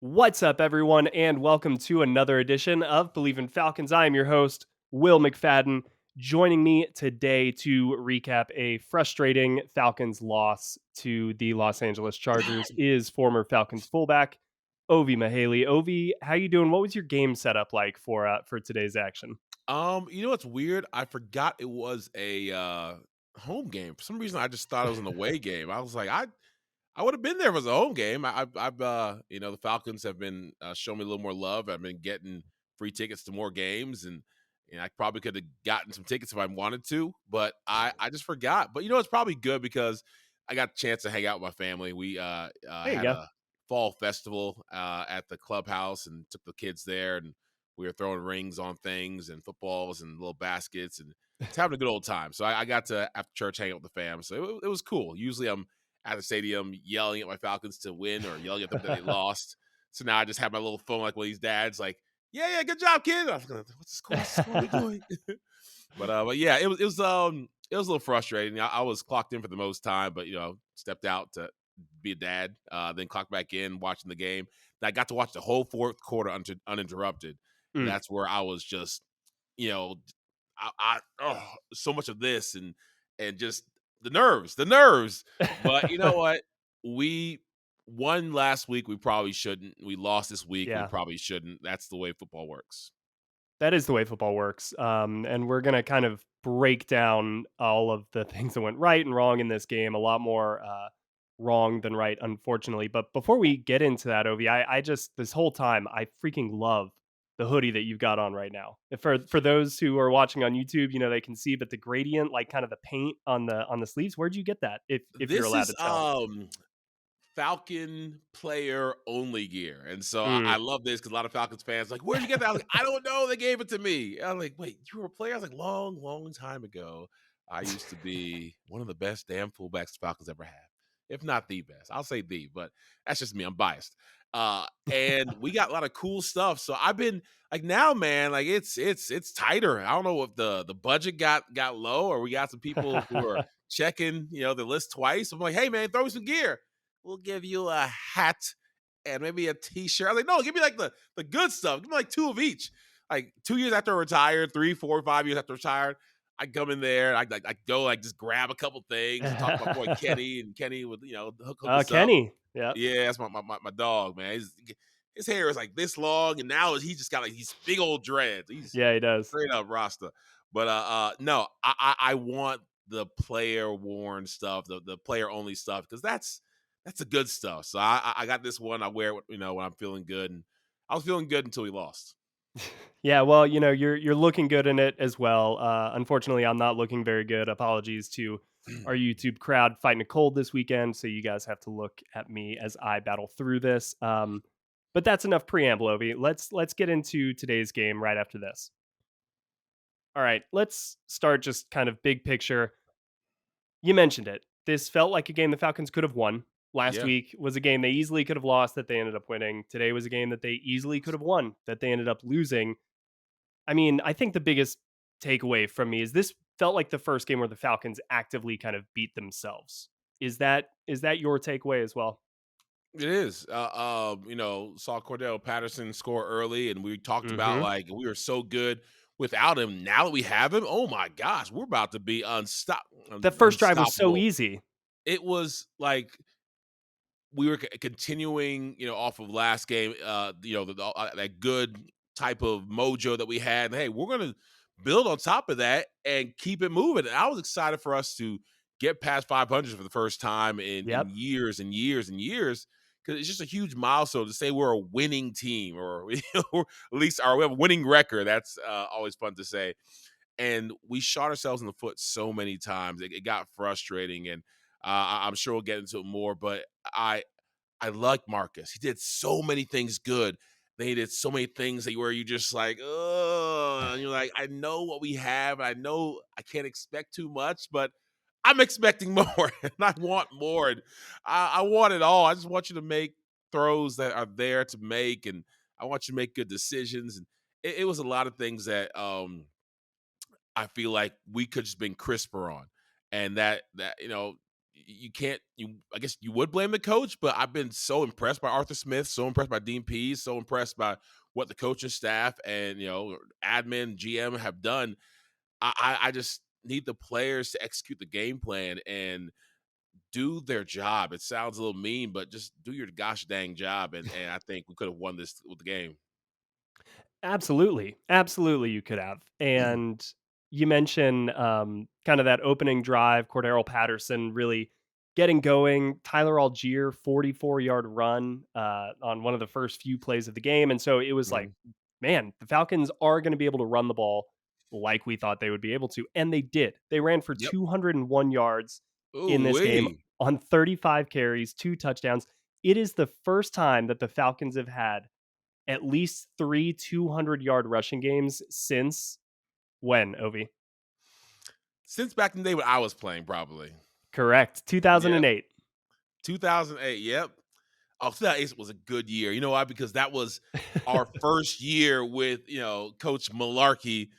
What's up, everyone, and welcome to another edition of Believe in Falcons. I am your host, Will McFadden. Joining me today to recap a frustrating Falcons loss to the Los Angeles Chargers is former Falcons fullback Ovie Mughelli. Ovie, how you doing? What was your game setup like for today's action? You know what's weird? I forgot it was a home game. For some reason, I just thought it was an away game. I was like, I would have been there if it was a home game. The Falcons have been showing me a little more love. I've been getting free tickets to more games, and I probably could have gotten some tickets if I wanted to, but I just forgot. But it's probably good because I got a chance to hang out with my family. We There you had go. a fall festival at the clubhouse and took the kids there, and we were throwing rings on things and footballs and little baskets and it's having a good old time. So I got to after church hang out with the fam. So it was cool. Usually I'm at the stadium yelling at my Falcons to win or yelling at them that they lost. So now I just have my little phone like one of these dads, like, yeah, good job, kid. I was going, what's the score doing? But yeah, it was a little frustrating. I was clocked in for the most time, but stepped out to be a dad, then clocked back in watching the game. I got to watch the whole fourth quarter uninterrupted. And Mm. that's where I was just, you know, so much of this and just the nerves. But you know what? We won last week. We probably shouldn't. We lost this week. We Yeah. probably shouldn't. That's the way football works. That is the way football works. And we're going to kind of break down all of the things that went right and wrong in this game. A lot more wrong than right, unfortunately. But before we get into that, Ovi, I just, this whole time, I freaking love the hoodie that you've got on right now. For those who are watching on YouTube, they can see, but the gradient, like kind of the paint on the sleeves, where'd you get that? If you're This allowed is to tell. Falcon player only gear. And so I Mm. love this because a lot of Falcons fans like, where'd you get that? I was like, I don't know. They gave it to me. I'm like, wait, you were a player? I was like, long time ago. I used to be one of the best damn fullbacks the Falcons ever had. If not the best. I'll say the, but that's just me. I'm biased. And we got a lot of cool stuff. So I've been like now, man, like it's tighter. I don't know if the budget got low or we got some people who are checking, the list twice. I'm like, hey man, throw me some gear. We'll give you a hat and maybe a t-shirt. I was like, no, give me like the good stuff. Give me like two of each. Like 2 years after I retired, 3, 4, 5 years after I retired, I come in there, I go like just grab a couple things and talk to my boy Kenny, and Kenny would hook us up. Kenny. Yep. Yeah, that's my dog, man. His hair is like this long, and now he just got like these big old dreads. He's Yeah, he does. straight up Rasta. But no, I want the player worn stuff, the player only stuff, because that's the good stuff. So I got this one. I wear it, when I'm feeling good, and I was feeling good until we lost. Yeah, well, you're looking good in it as well. Unfortunately, I'm not looking very good. Apologies to our YouTube crowd fighting a cold this weekend, so you guys have to look at me as I battle through this. But that's enough preamble, Ovi. Let's get into today's game right after this. All right, let's start just kind of big picture. You mentioned it. This felt like a game the Falcons could have won. Last Yeah. week was a game they easily could have lost that they ended up winning. Today was a game that they easily could have won that they ended up losing. I mean, I think the biggest takeaway from me is this felt like the first game where the Falcons actively kind of beat themselves. Is that your takeaway as well? It is. Saw Cordell Patterson score early, and we talked about Mhm. like we were so good without him. Now that we have him, oh my gosh, we're about to be That first drive was so unstoppable. easy. It was like we were continuing, off of last game, that good type of mojo that we had. And, hey, we're going to build on top of that and keep it moving. And I was excited for us to get past 500 for the first time in Yep. years and years and years, because it's just a huge milestone to say we're a winning team, or, or at least we have a winning record. That's always fun to say. And we shot ourselves in the foot so many times. It got frustrating, and I'm sure we'll get into it more. But I like Marcus. He did so many things good. Then he did so many things where you just like, oh, and you're like, I know what we have. I know I can't expect too much, but I'm expecting more, and I want more. And I want it all. I just want you to make throws that are there to make, and I want you to make good decisions. And it was a lot of things that I feel like we could just been crisper on, and that you can't you I guess you would blame the coach, but I've been so impressed by Arthur Smith, so impressed by Dean Pease, so impressed by what the coaching staff and admin GM have done. I just need the players to execute the game plan and do their job. It sounds a little mean, but just do your gosh dang job. And I think we could have won this with the game. Absolutely. Absolutely, you could have. And you mentioned kind of that opening drive, Cordero Patterson really getting going. Tyler Algier, 44-yard run on one of the first few plays of the game. And so it was like, Mhm. man, the Falcons are going to be able to run the ball like we thought they would be able to. And they did. They ran for Yep. 201 yards in Ooh this game wee. on 35 carries, 2 touchdowns. It is the first time that the Falcons have had at least 3 200-yard rushing games since when, Ovi? Since back in the day when I was playing, probably. Correct, Yep. 2008. 2008. Yep. Oh, 2008 was a good year. You know why? Because that was our first year with Coach Malarkey,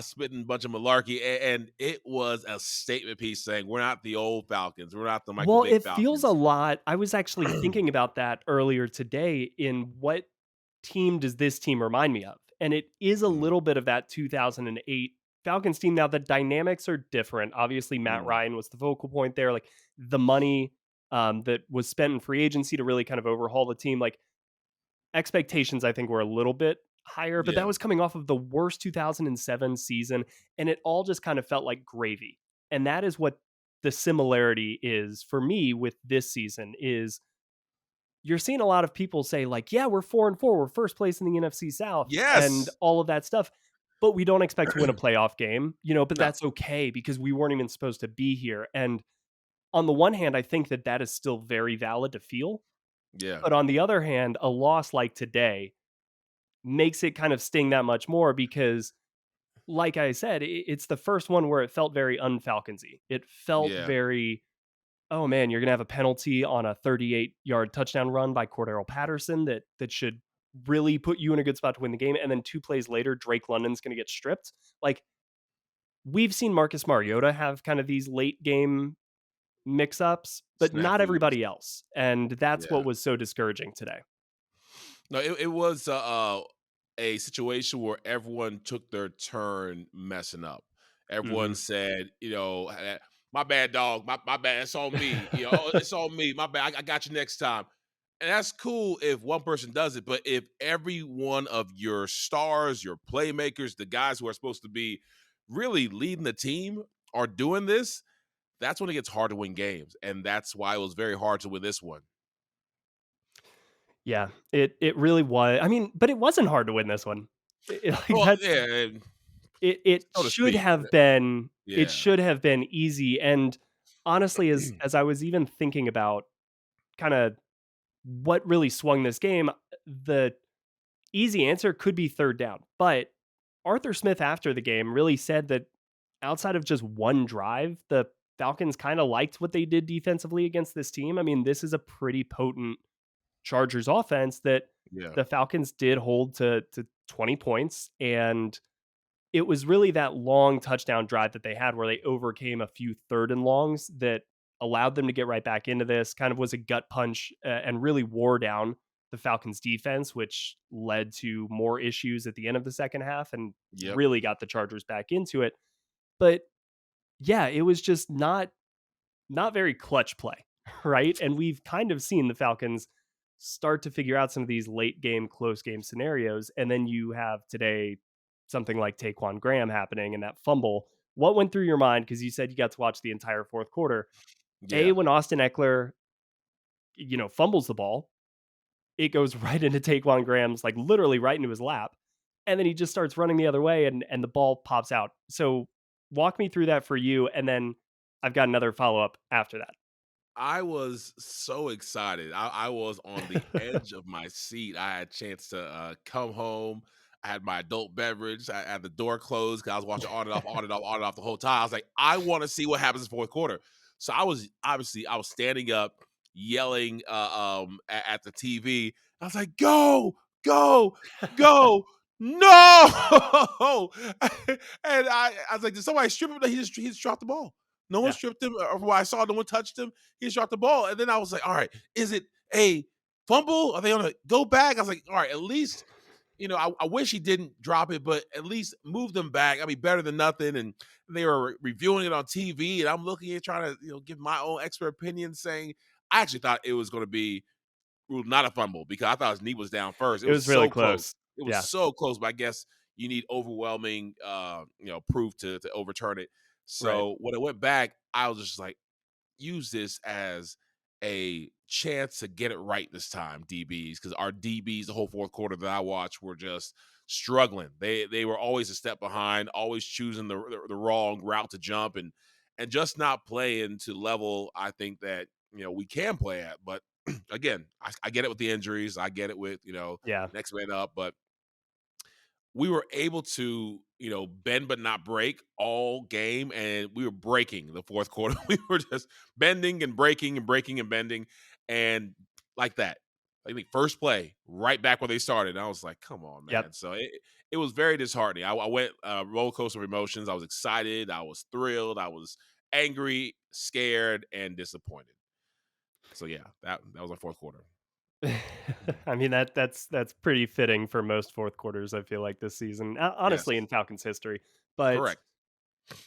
spitting a bunch of malarkey, and it was a statement piece saying we're not the old Falcons, we're not the Michael Well, Vick it feels a Falcons. lot. I was actually thinking about that earlier today in what team does this team remind me of? And it is a Mm, little bit of that 2008 Falcons team. Now, the dynamics are different. Obviously, Matt mm, Ryan was the focal point there. Like the money that was spent in free agency to really kind of overhaul the team. Like expectations, I think, were a little bit higher, but that yeah, was coming off of the worst 2007 season, and it all just kind of felt like gravy. And that is what the similarity is for me with this season is you're seeing a lot of people say like, "Yeah, we're 4-4, we're first place in the NFC South," and yes, all of that stuff, but we don't expect to win a playoff game, but no, that's okay because we weren't even supposed to be here. And on the one hand, I think that that is still very valid to feel, yeah, but on the other hand, a loss like today makes it kind of sting that much more because, like I said, it's the first one where it felt very un-Falconsy. It felt yeah, very, oh man, you're gonna have a penalty on a 38-yard touchdown run by Cordero Patterson that should really put you in a good spot to win the game. And then 2 plays later, Drake London's gonna get stripped. Like we've seen Marcus Mariota have kind of these late game mix ups, but not snafus, everybody else. And that's yeah. what was so discouraging today. No, it was a situation where everyone took their turn messing up. Everyone Hmm. said, my bad, dog. My bad. It's on me. Oh, it's on me. My bad. I got you next time. And that's cool if one person does it. But if every one of your stars, your playmakers, the guys who are supposed to be really leading the team are doing this, that's when it gets hard to win games. And that's why it was very hard to win this one. Yeah, it really was. I mean, but it wasn't hard to win this one. Like Well, that's yeah, it so to should speak. have been it Yeah. should have been easy. And honestly, as I was even thinking about kind of what really swung this game, the easy answer could be third down. But Arthur Smith after the game really said that outside of just one drive, the Falcons kind of liked what they did defensively against this team. I mean, this is a pretty potent Chargers offense that Yeah. the Falcons did hold to 20 points. And it was really that long touchdown drive that they had where they overcame a few third and longs that allowed them to get right back into this. Kind of was a gut punch and really wore down the Falcons defense, which led to more issues at the end of the second half and Yep. really got the Chargers back into it. But yeah, it was just not very clutch play, right? And we've kind of seen the Falcons start to figure out some of these late game, close game scenarios. And then you have today something like Taquan Graham happening and that fumble. What went through your mind? Because you said you got to watch the entire fourth quarter. A, Yeah. when Austin Eckler, fumbles the ball, it goes right into Taquan Graham's, like literally right into his lap. And then he just starts running the other way and the ball pops out. So walk me through that for you. And then I've got another follow up after I was so excited. I was on the edge of my seat. I had a chance to come home. I had my adult beverage. I had the door closed because I was watching on and off, on and off, on and off the whole time. I was like, I want to see what happens in the fourth quarter. So I was standing up, yelling at the TV. I was like, go, go, go. No! And I was like, did somebody strip him? He just dropped the ball. No one Yeah. stripped him, or what I saw, no one touched him. He just dropped the ball, and then I was like, "All right, is it a fumble? Are they gonna go back?" I was like, "All right, at least." I wish he didn't drop it, but at least move them back. I mean, better than nothing. And they were reviewing it on TV, and I'm looking at trying to, give my own expert opinion, saying I actually thought it was going to be ruled not a fumble because I thought his knee was down first. It It was was really so close. close. It was Yeah. so close, but I guess you need overwhelming, proof to overturn it. Right. So when it went back, I was just like, use this as a chance to get it right this time, DBs, because our DBs the whole fourth quarter that I watched were just struggling. They were always a step behind, always choosing the wrong route to jump, and just not playing to level I think that we can play at. But again, I get it with the injuries, I get it with Yeah. next man up, but we were able to, bend but not break all game, and we were breaking the fourth quarter. We were just bending and breaking and breaking and bending, and like that. I think first play, right back where they started. And I was like, "Come on, Yep. man!" So it was very disheartening. I went roller coaster of emotions. I was excited. I was thrilled. I was angry, scared, and disappointed. So yeah, that was our fourth quarter. I mean that's pretty fitting for most fourth quarters. I feel like this season, Yes, honestly, in Falcons history. But correct.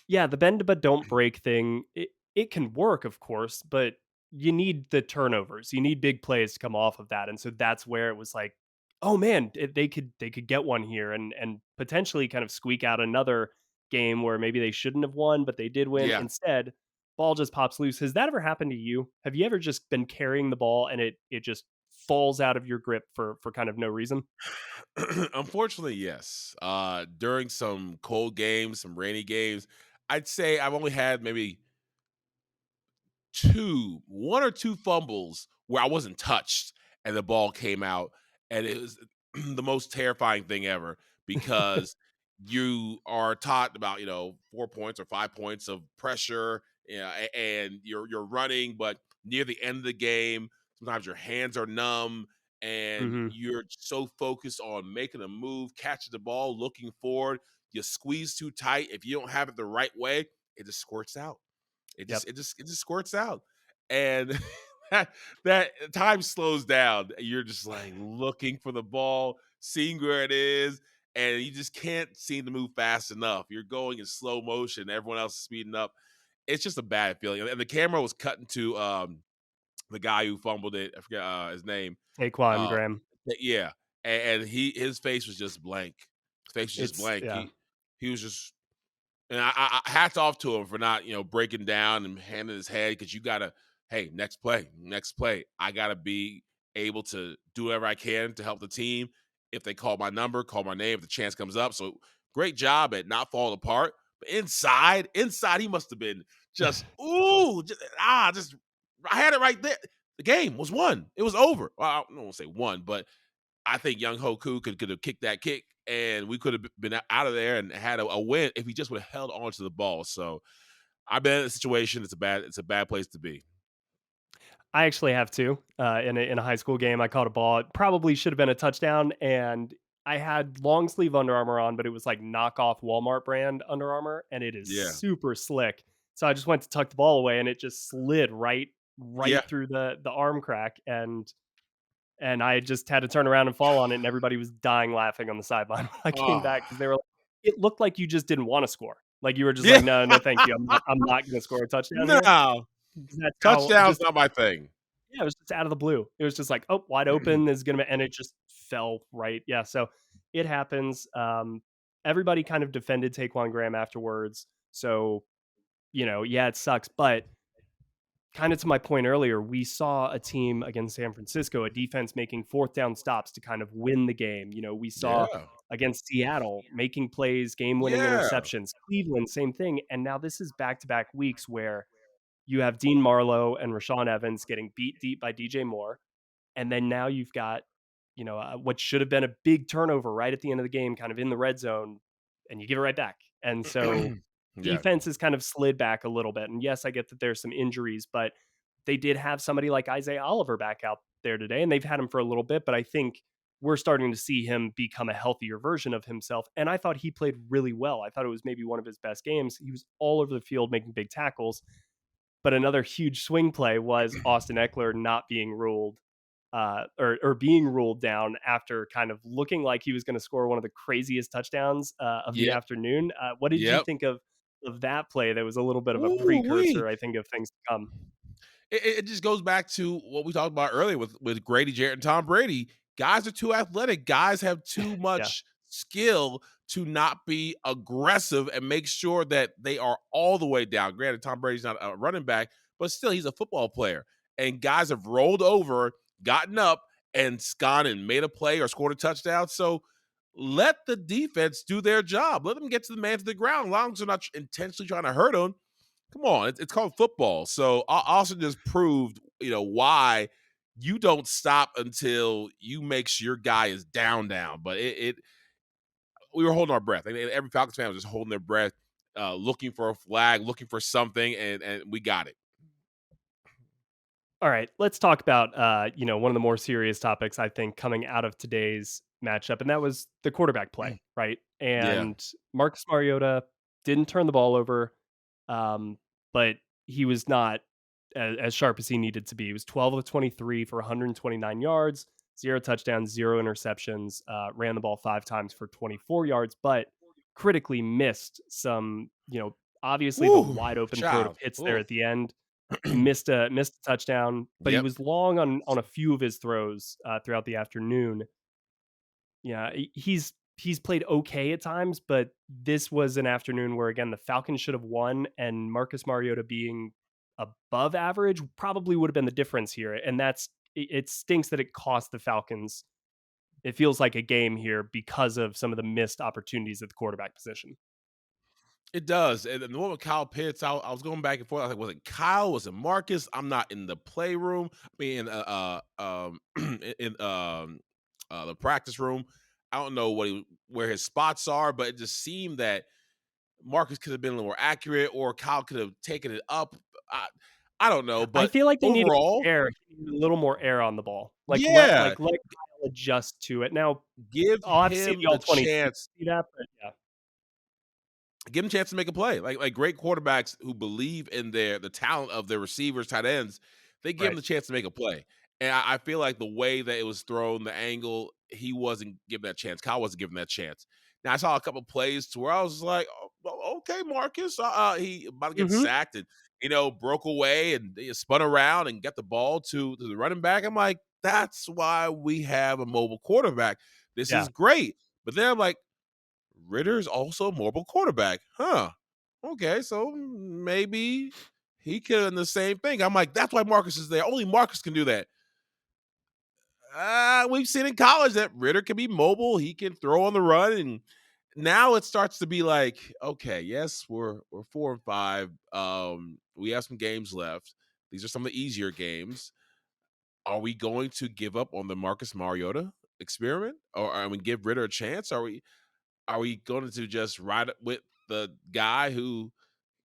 yeah, the bend but don't break thing, it can work, of course, but you need the turnovers. You need big plays to come off of that. And so that's where it was like, oh man, they could get one here and potentially kind of squeak out another game where maybe they shouldn't have won, but they did win. Yeah. Instead, ball just pops loose. Has that ever happened to you? Have you ever just been carrying the ball and it just falls out of your grip for kind of no reason? Unfortunately, yes. During some cold games, some rainy games, I'd say I've only had maybe one or two fumbles where I wasn't touched and the ball came out. And it was the most terrifying thing ever because you are taught about, 4 points or 5 points of pressure, and you're running, but near the end of the game, sometimes your hands are numb and Hmm. you're so focused on making a move, catching the ball, looking forward. You squeeze too tight. If you don't have it the right way, it just squirts out. Yep. It just squirts out, and that time slows down. You're just like looking for the ball, seeing where it is, and you just can't seem to move fast enough. You're going in slow motion. Everyone else is speeding up. It's just a bad feeling. And the camera was cutting to the guy who fumbled it. I forget his name. Saquon Uh, Graham. yeah, and his face was just blank. His face was just It's blank. yeah. He was just, and I hats off to him for not, breaking down and handing his head, because you gotta, hey, next play, next play. I gotta be able to do whatever I can to help the team. If they call my number, call my name, if the chance comes up. So great job at not falling apart. But inside, he must have been just, ooh, just I had it right there. The game was won. It was over. Well, I don't want to say won, but I think Young Hoku could have kicked that kick, and we could have been out of there and had a win if he just would have held on to the ball. So I've been in a situation. It's a bad place to be. I actually have two. In a high school game, I caught a ball. It probably should have been a touchdown, and I had long sleeve Under Armour on, but it was like knockoff Walmart brand Under Armour, and it is Yeah, super slick. So I just went to tuck the ball away, and it just slid right yeah. through the arm crack, and I just had to turn around and fall on it, and everybody was dying laughing on the sideline when I came Oh, back because they were like, it looked like you just didn't want to score. Like you were just yeah. like, no, no, thank you. I'm not going to score a touchdown here. No, 'Cause that's how touchdown's just not my thing. yeah, it was just out of the blue. It was just like, "Oh, wide open is gonna," and it just fell right. Yeah, so it happens. Everybody kind of defended Taquan Graham afterwards. So, yeah, it sucks. But kind of to my point earlier, we saw a team against San Francisco, a defense making fourth down stops to kind of win the game. We saw Yeah, against Seattle making plays, game winning yeah, interceptions. Cleveland, same thing. And now this is back to back weeks where you have Dean Marlowe and Rashawn Evans getting beat deep by DJ Moore. And then now you've got, what should have been a big turnover right at the end of the game, kind of in the red zone, and you give it right back. And so yeah, defense has kind of slid back a little bit. And yes, I get that there's some injuries, but they did have somebody like Isaiah Oliver back out there today, and they've had him for a little bit. But I think we're starting to see him become a healthier version of himself. And I thought he played really well. I thought it was maybe one of his best games. He was all over the field making big tackles. But another huge swing play was Austin Eckler not being ruled or being ruled down after kind of looking like he was going to score one of the craziest touchdowns of the Yep. afternoon. What did you Yep. think of that play? That was a little bit of a Ooh wee. precursor, I think, of things to come. It just goes back to what we talked about earlier with Grady Jarrett and Tom Brady. Guys are too athletic. Guys have too Yeah. much skill to not be aggressive and make sure that they are all the way down. Granted, Tom Brady's not a running back, but still, he's a football player. And guys have rolled over, gotten up, and gone and made a play or scored a touchdown. So let the defense do their job. Let them get to the man to the ground, as long as they're not intentionally trying to hurt him. Come on, it's called football. So Austin just proved, why you don't stop until you make sure your guy is down. But we were holding our breath. I mean, every Falcons fan was just holding their breath, looking for a flag, looking for something, and we got it. All right, let's talk about one of the more serious topics I think coming out of today's matchup, and that was the quarterback play, right? Yeah. And Marcus Mariota didn't turn the ball over, but he was not as sharp as he needed to be. He was 12 of 23 for 129 yards, 0 touchdowns, 0 interceptions, ran the ball 5 times for 24 yards, but critically missed some, obviously the Woo, wide open throw to child. Pitts there Ooh. at the end. Missed a touchdown, but he Yep. was long on a few of his throws throughout the afternoon. Yeah, he's played okay at times, but this was an afternoon where again the Falcons should have won, and Marcus Mariota being above average probably would have been the difference here. And it stinks that it cost the Falcons. It feels like a game here because of some of the missed opportunities at the quarterback position. It does. And the one with Kyle Pitts, I was going back and forth. I was like, was it Kyle? Was it Marcus? I'm not in the playroom. I mean, in the practice room. I don't know where his spots are, but it just seemed that Marcus could have been a little more accurate, or Kyle could have taken it up. I, I don't know, I but feel like they needed overall, air, a little more air on the ball. yeah, Let Kyle adjust to it. Now give I'll have to see the him all the 22 to chance. see that, but yeah. Give him a chance to make a play. Like great quarterbacks who believe in the talent of their receivers, tight ends, they give him Right. the chance to make a play. And I feel like the way that it was thrown, the angle, he wasn't given that chance. Kyle wasn't given that chance. Now I saw a couple plays to where I was like, oh, well, okay, Marcus, he about to get Mhm. sacked and broke away and he spun around and got the ball to the running back. I'm like, that's why we have a mobile quarterback. This Yeah. is great. But then I'm like, Ritter's also a mobile quarterback. Huh. Okay, so maybe he could have done the same thing. I'm like, that's why Marcus is there. Only Marcus can do that. We've seen in college that Ritter can be mobile. He can throw on the run, and now it starts to be like, okay, yes, we're 4-5. We have some games left. These are some of the easier games. Are we going to give up on the Marcus Mariota experiment, or are we give Ritter a chance? Are we going to just ride it with the guy who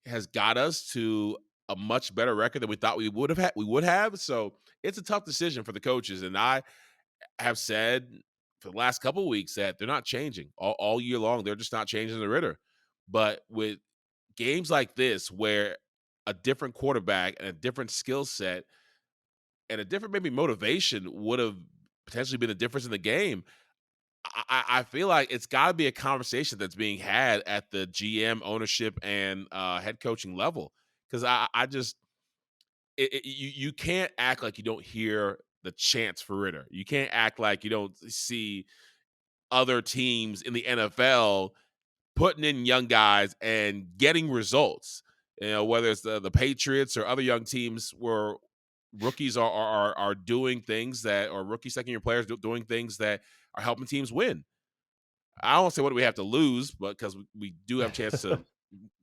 has got us to a much better record than we thought we would have had? We would have. So it's a tough decision for the coaches, and I have said for the last couple of weeks that they're not changing all year long. They're just not changing the Ritter. But with games like this, where a different quarterback and a different skill set and a different maybe motivation would have potentially been a difference in the game, I feel like it's got to be a conversation that's being had at the GM ownership and head coaching level, because I just you can't act like you don't hear the chants for Ritter. You can't act like you don't see other teams in the NFL putting in young guys and getting results. Whether it's the Patriots or other young teams where rookies are doing things that, or rookie second year players doing things that are helping teams win. I don't say what do we have to lose, but because we do have a chance to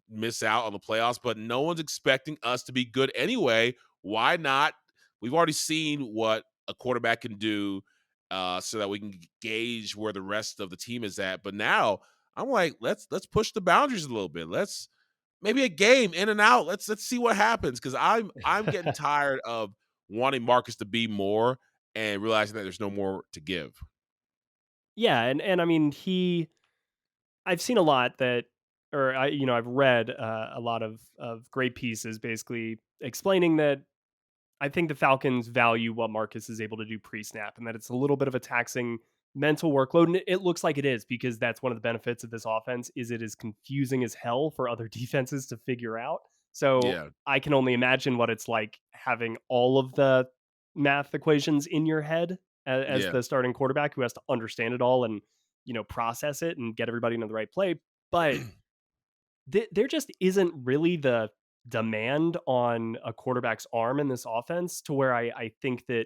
miss out on the playoffs, but no one's expecting us to be good anyway. Why not? We've already seen what a quarterback can do, so that we can gauge where the rest of the team is at. But now I'm like, let's push the boundaries a little bit. Let's maybe a game in and out. Let's see what happens, because I'm getting tired of wanting Marcus to be more and realizing that there's no more to give. Yeah, and I mean, I've seen a lot that, or I've read a lot of great pieces basically explaining that I think the Falcons value what Marcus is able to do pre-snap, and that it's a little bit of a taxing mental workload, and it looks like it is because that's one of the benefits of this offense is it is confusing as hell for other defenses to figure out. So Yeah, I can only imagine what it's like having all of the math equations in your head as yeah. the starting quarterback who has to understand it all and process it and get everybody into the right play. But there just isn't really the demand on a quarterback's arm in this offense to where I think that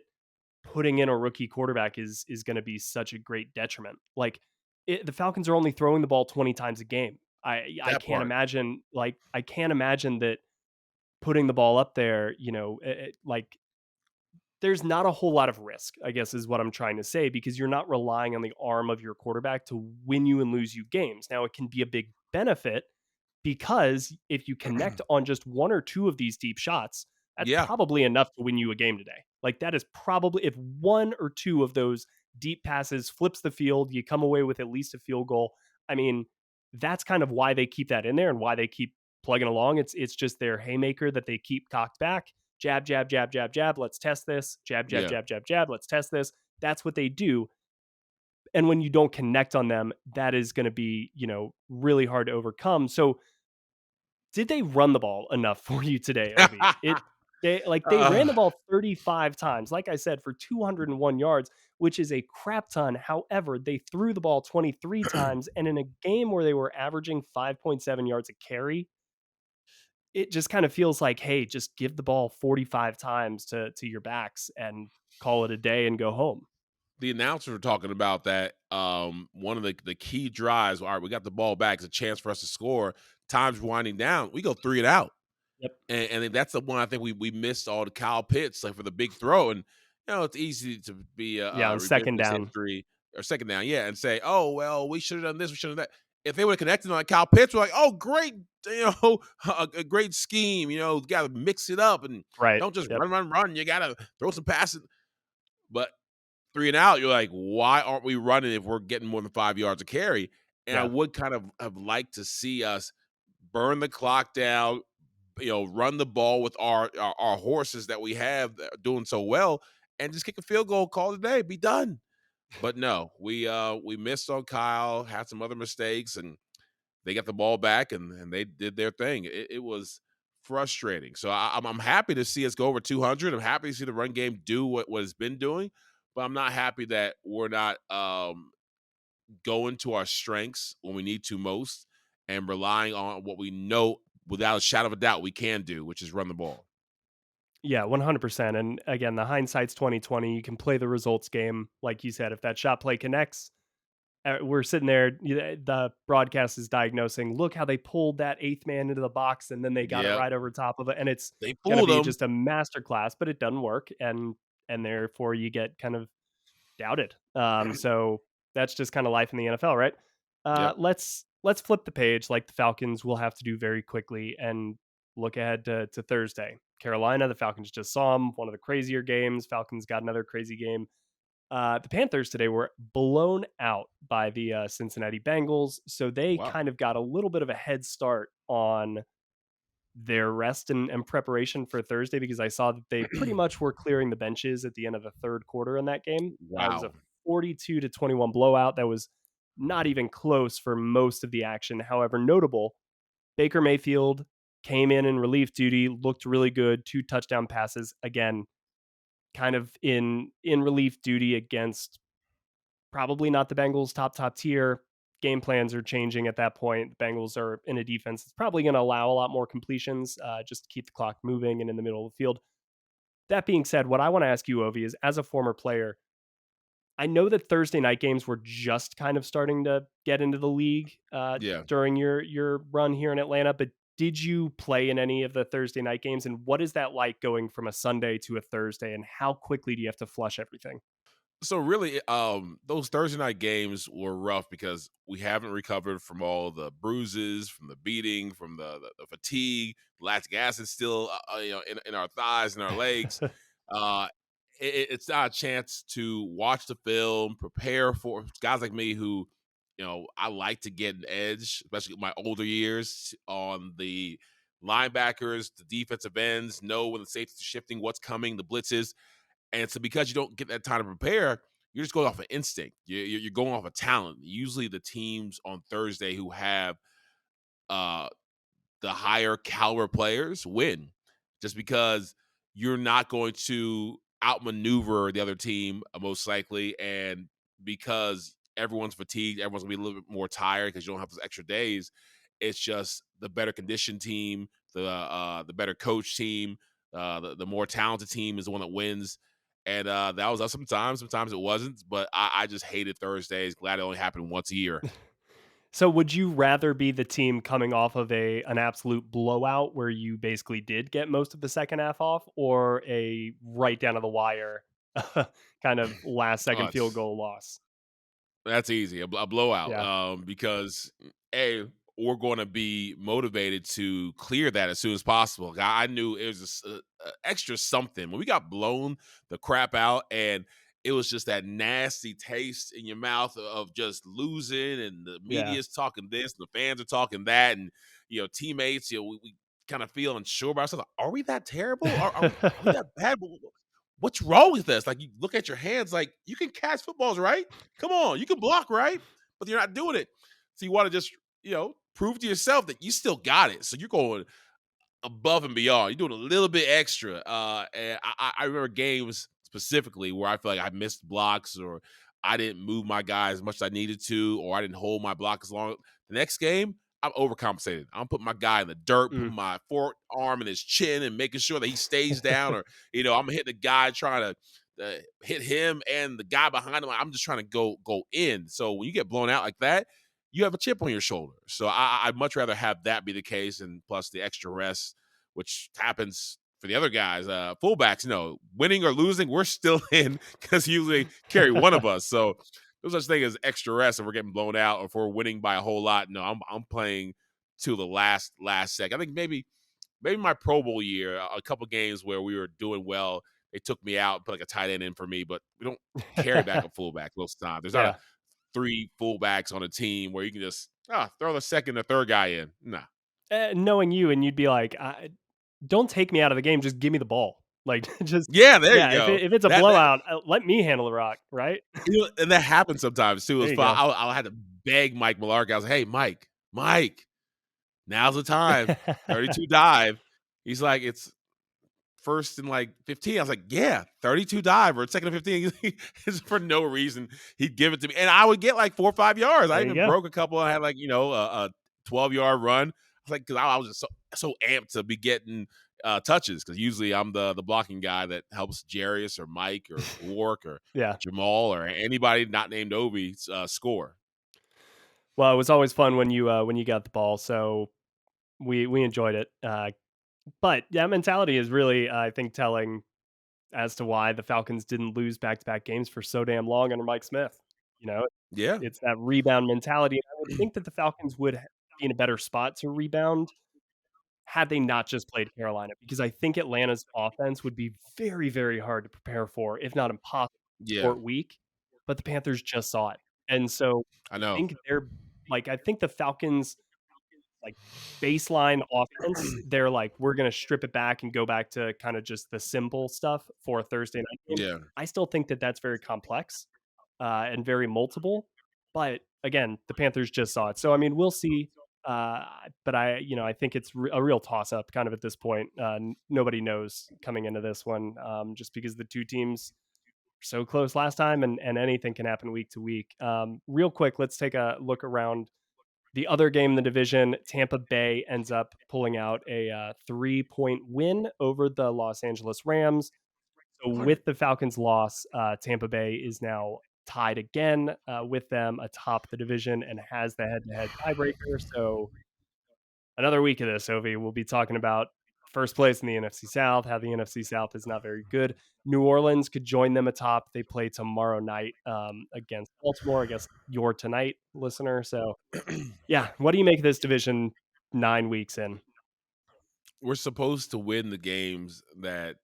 putting in a rookie quarterback is going to be such a great detriment. Like the Falcons are only throwing the ball 20 times a game. I That can't part. imagine I can't imagine that putting the ball up there, like there's not a whole lot of risk, I guess is what I'm trying to say, because you're not relying on the arm of your quarterback to win you and lose you games. Now it can be a big benefit because if you connect on just one or two of these deep shots, that's Yeah. probably enough to win you a game today. Like that is probably if one or two of those deep passes flips the field, you come away with at least a field goal. I mean, that's kind of why they keep that in there and why they keep plugging along. It's just their haymaker that they keep cocked back. Jab, jab, jab, jab, jab. Let's test this. Jab, jab, Yeah. jab, jab, jab. Let's test this. That's what they do. And when you don't connect on them, that is going to be, really hard to overcome. So did they run the ball enough for you today, Ovi? They ran Uh, the ball 35 times, like I said, for 201 yards, which is a crap ton. However, they threw the ball 23 times, and in a game where they were averaging 5.7 yards a carry, it just kind of feels like, hey, just give the ball 45 times to your backs and call it a day and go home. the announcer were talking about that. One of the key drives. All right, we got the ball back. It's a chance for us to score. Time's winding down. We go 3 and out. Yep. And then that's the one I think we missed all the Kyle Pitts like for the big throw. And it's easy to be Yeah, on second revisionist down. history or second down, yeah, and say, oh well, we should have done this, we should have done that. If they would have connected on Kyle Pitts, we're like, oh great, a great scheme. Got to mix it up and Right. don't just Yep. run. You got to throw some passes. But 3 and out, you're like, why aren't we running if we're getting more than 5 yards a carry? And I Yeah. would kind of have liked to see us burn the clock down, run the ball with our horses that we have that are doing so well, and just kick a field goal, call it a day, be done. But no, we missed on Kyle, had some other mistakes, and they got the ball back and they did their thing. It was frustrating. So I'm happy to see us go over 200. I'm happy to see the run game do what it's been doing, but I'm not happy that we're not going to our strengths when we need to most and relying on what we know without a shadow of a doubt we can do, which is run the ball. Yeah, 100%. And again, the hindsight's 2020. You can play the results game, like you said. If that shot play connects, we're sitting there. The broadcast is diagnosing. Look how they pulled that eighth man into the box, and then they got it Yeah, right over top of it. And it's they going to fooled be them. just a masterclass, but it doesn't work, and therefore you get kind of doubted. So that's just kind of life in the NFL, right? Yep. Let's flip the page, like the Falcons will have to do very quickly, and look ahead to Thursday. Carolina, the Falcons just saw them. One of the crazier games. Falcons got another crazy game. The Panthers today were blown out by the Cincinnati Bengals, so they Wow. kind of got a little bit of a head start on their rest and preparation for Thursday because I saw that they pretty much were clearing the benches at the end of the third quarter in that game. It was a Wow. 42-21 blowout that was not even close for most of the action. However, notable, Baker Mayfield came in relief duty, looked really good, 2 touchdown passes. Again, kind of in relief duty against probably not the Bengals top tier. Game plans are changing at that point. The Bengals are in a defense that's probably going to allow a lot more completions just to keep the clock moving and in the middle of the field. That being said, what I want to ask you, Ovi, is as a former player, I know that Thursday night games were just kind of starting to get into the league Yeah. during your run here in Atlanta, but did you play in any of the Thursday night games? And what is that like going from a Sunday to a Thursday? And how quickly do you have to flush everything? So really, those Thursday night games were rough because we haven't recovered from all the bruises, from the beating, from the fatigue. Lactic acid still, in our thighs and our legs. Uh, it's not a chance to watch the film, prepare for guys like me who, I like to get an edge, especially my older years on the linebackers, the defensive ends, know when the safeties are shifting, what's coming, the blitzes. And so because you don't get that time to prepare, you're just going off of instinct. You're going off of talent. Usually the teams on Thursday who have uh, the higher caliber players win just because you're not going to outmaneuver the other team most likely. And because everyone's fatigued, everyone's gonna be a little bit more tired because you don't have those extra days. It's just the better conditioned team, the better coach team, the more talented team is the one that wins. And that was us sometimes. Sometimes it wasn't. But I just hated Thursdays. Glad it only happened once a year. So would you rather be the team coming off of an absolute blowout where you basically did get most of the second half off, or a right down to the wire kind of last Oh, second field it's goal loss? That's easy, a blowout, Yeah. because we're going to be motivated to clear that as soon as possible. I knew it was a extra something when we got blown the crap out, and it was just that nasty taste in your mouth of just losing, and the Yeah. media's talking this, and the fans are talking that, and teammates, we kind of feel unsure about ourselves. Are we that terrible? Are we that bad? What's wrong with us? Like, you look at your hands, like, you can catch footballs, right? Come on, you can block, right? But you're not doing it. So you want to just, prove to yourself that you still got it. So you're going above and beyond. You're doing a little bit extra. And I remember games specifically where I feel like I missed blocks, or I didn't move my guy as much as I needed to, or I didn't hold my block as long. The next game, I'm overcompensating. I'm putting my guy in the dirt, Mm. putting my forearm in his chin and making sure that he stays down, or, I'm hitting the guy trying to hit him and the guy behind him. I'm just trying to go in. So when you get blown out like that, you have a chip on your shoulder. So I'd much rather have that be the case, and plus the extra rest, which happens for the other guys. Fullbacks, winning or losing, we're still in because usually carry one of us. So no such thing as extra rest if we're getting blown out, or if we're winning by a whole lot. No, I'm playing to the last second. I think maybe my Pro Bowl year, a couple games where we were doing well, they took me out, put like a tight end in for me, but we don't carry back a fullback most of the time. There's not a Yeah. three fullbacks on a team where you can just throw the second or third guy in. Nah. Knowing you, and you'd be like, don't take me out of the game, just give me the ball. Like, just Yeah, there you yeah, go. if it's a That blowout, let me handle the rock, right? and that happens sometimes too. It There was you fun. go. I had to beg Mike Mularkey. I was like, "Hey, Mike, now's the time. 32 dive." He's like, "It's first and like 15." I was like, "Yeah, 32 dive, or it's second and 15." For no reason, he'd give it to me, and I would get like 4 or 5 yards. I There you even go. broke a couple. I had like a 12-yard run. I was like, because I was just so amped to be getting touches, because usually I'm the blocking guy that helps Jarius or Mike or Wark or Yeah. Jamal or anybody not named Ovie score. Well, it was always fun when you got the ball, so we enjoyed it. But that mentality is really, I think, telling as to why the Falcons didn't lose back-to-back games for so damn long under Mike Smith. You know, Yeah. it's that rebound mentality. I would think that the Falcons would be in a better spot to rebound had they not just played Carolina, because I think Atlanta's offense would be very, very hard to prepare for, if not impossible, Yeah, short week. But the Panthers just saw it, and so I I know. think I think the Falcons, like, baseline offense, they're like, "We're gonna strip it back and go back to kinda just the simple stuff for a Thursday night game." Yeah. I still think that that's very complex, and very multiple, but again, the Panthers just saw it. So, I mean, we'll see, but I think it's a real toss-up kind of at this point. Nobody knows coming into this one, just because the 2 teams were so close last time, and anything can happen week to week. Real quick, let's take a look around the other game in the division. Tampa Bay ends up pulling out a 3-point win over the Los Angeles Rams. So with the Falcons' loss, Tampa Bay is now tied again with them atop the division and has the head-to-head tiebreaker. So another week of this, Ovie, we'll be talking about first place in the NFC South, how the NFC South is not very good. New Orleans could join them atop. They play tomorrow night against Baltimore, I guess your tonight, listener. So yeah, what do you make of this division 9 weeks in? We're supposed to win the games that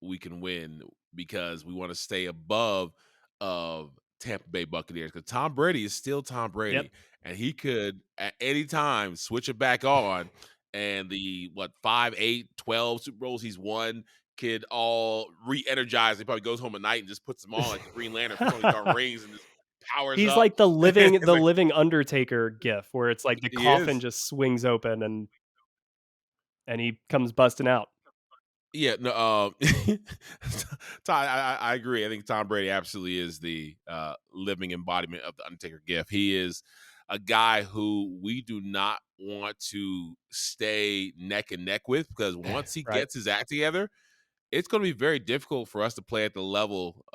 we can win because we want to stay above of Tampa Bay Buccaneers because Tom Brady is still Tom Yep. Brady, and he could at any time switch it back on, and the 5, 8, 12 Super Bowls he's won could all re-energize. He probably goes home at night and just puts them on like the Green Lantern, puts on these darn rings and just powers He's up. like the living It's the like living Undertaker gif where it's like the he coffin is. just swings open and he comes busting out. Yeah, no, I agree. I think Tom Brady absolutely is the living embodiment of the Undertaker gift. He is a guy who we do not want to stay neck and neck with because once he Right. gets his act together, it's going to be very difficult for us to play at the level,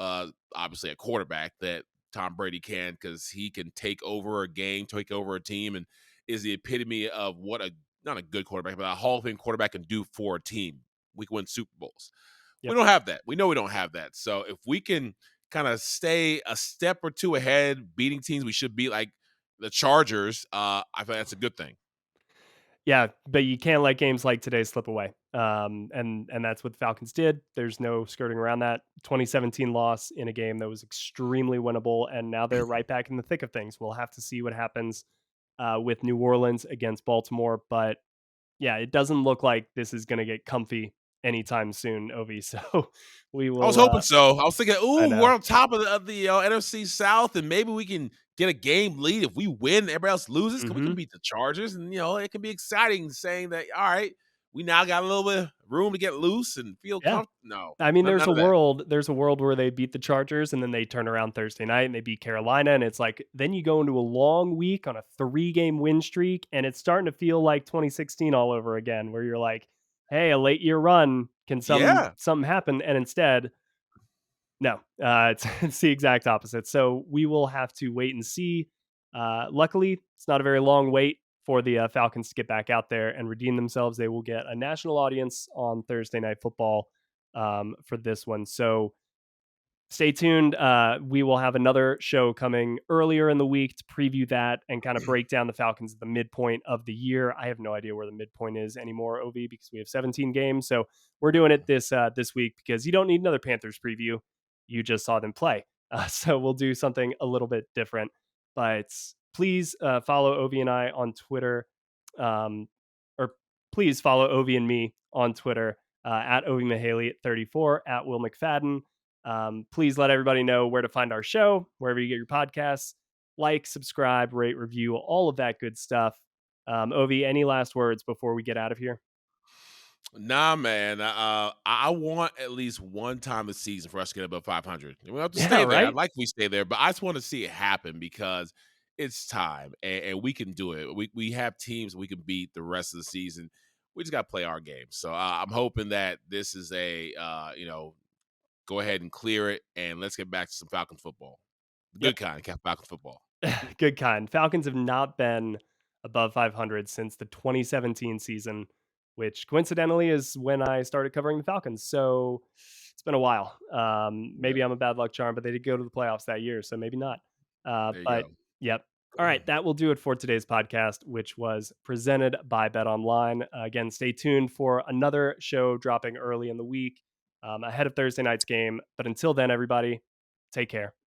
obviously, a quarterback that Tom Brady can because he can take over a game, take over a team, and is the epitome of what not a good quarterback, but a Hall of Fame quarterback can do for a team. We can win Super Bowls. We Yep. don't have that. We know we don't have that. So if we can kind of stay a step or two ahead, beating teams we should beat, like the Chargers, I think that's a good thing. Yeah, but you can't let games like today slip away. And that's what the Falcons did. There's no skirting around that. 2017 loss in a game that was extremely winnable, and now they're right back in the thick of things. We'll have to see what happens with New Orleans against Baltimore, but yeah, it doesn't look like this is going to get comfy anytime soon, Ovi. So we I was will. hoping so. I was thinking, I ooh, know. we're on top of the NFC South, and maybe we can get a game lead. If we win, everybody else loses. We Hmm. can beat the Chargers, and it can be exciting saying that. All right, we now got a little bit of room to get loose and feel Yeah. comfortable. No, I mean, none of that. there's a world where they beat the Chargers and then they turn around Thursday night and they beat Carolina. And it's like, then you go into a long week on a 3-game win streak. And it's starting to feel like 2016 all over again, where you're like, hey, a late year run, can Yeah, something happen? And instead, no, it's the exact opposite. So we will have to wait and see. Luckily, it's not a very long wait for the Falcons to get back out there and redeem themselves. They will get a national audience on Thursday Night Football for this one. So stay tuned. We will have another show coming earlier in the week to preview that and kind of break down the Falcons at the midpoint of the year. I have no idea where the midpoint is anymore, Ov, because we have 17 games. So we're doing it this week because you don't need another Panthers preview. You just saw them play. So we'll do something a little bit different. But please follow Ovi and I on Twitter, or please follow Ovi and me on Twitter at Ovie Mughelli at 34, at Will McFadden. Please let everybody know where to find our show, wherever you get your podcasts. Like, subscribe, rate, review, all of that good stuff. Ovi, any last words before we get out of here? nah, man. I want at least one time a season for us to get above 500. We don't have to Yeah, stay there. I'd right? like we stay there, but I just want to see it happen because it's time, and we can do it. We have teams we can beat the rest of the season. We just got to play our game. So I'm hoping that this is a go ahead and clear it, and let's get back to some Falcon football, the Yep. good kind of Falcon football. Good kind. Falcons have not been above 500 since the 2017 season, which coincidentally is when I started covering the Falcons. So it's been a while. Yeah, Maybe I'm a bad luck charm, but they did go to the playoffs that year, so maybe not. there you But go. yep. All right, that will do it for today's podcast, which was presented by Bet Online. Again, stay tuned for another show dropping early in the week ahead of Thursday night's game. But until then, everybody, take care.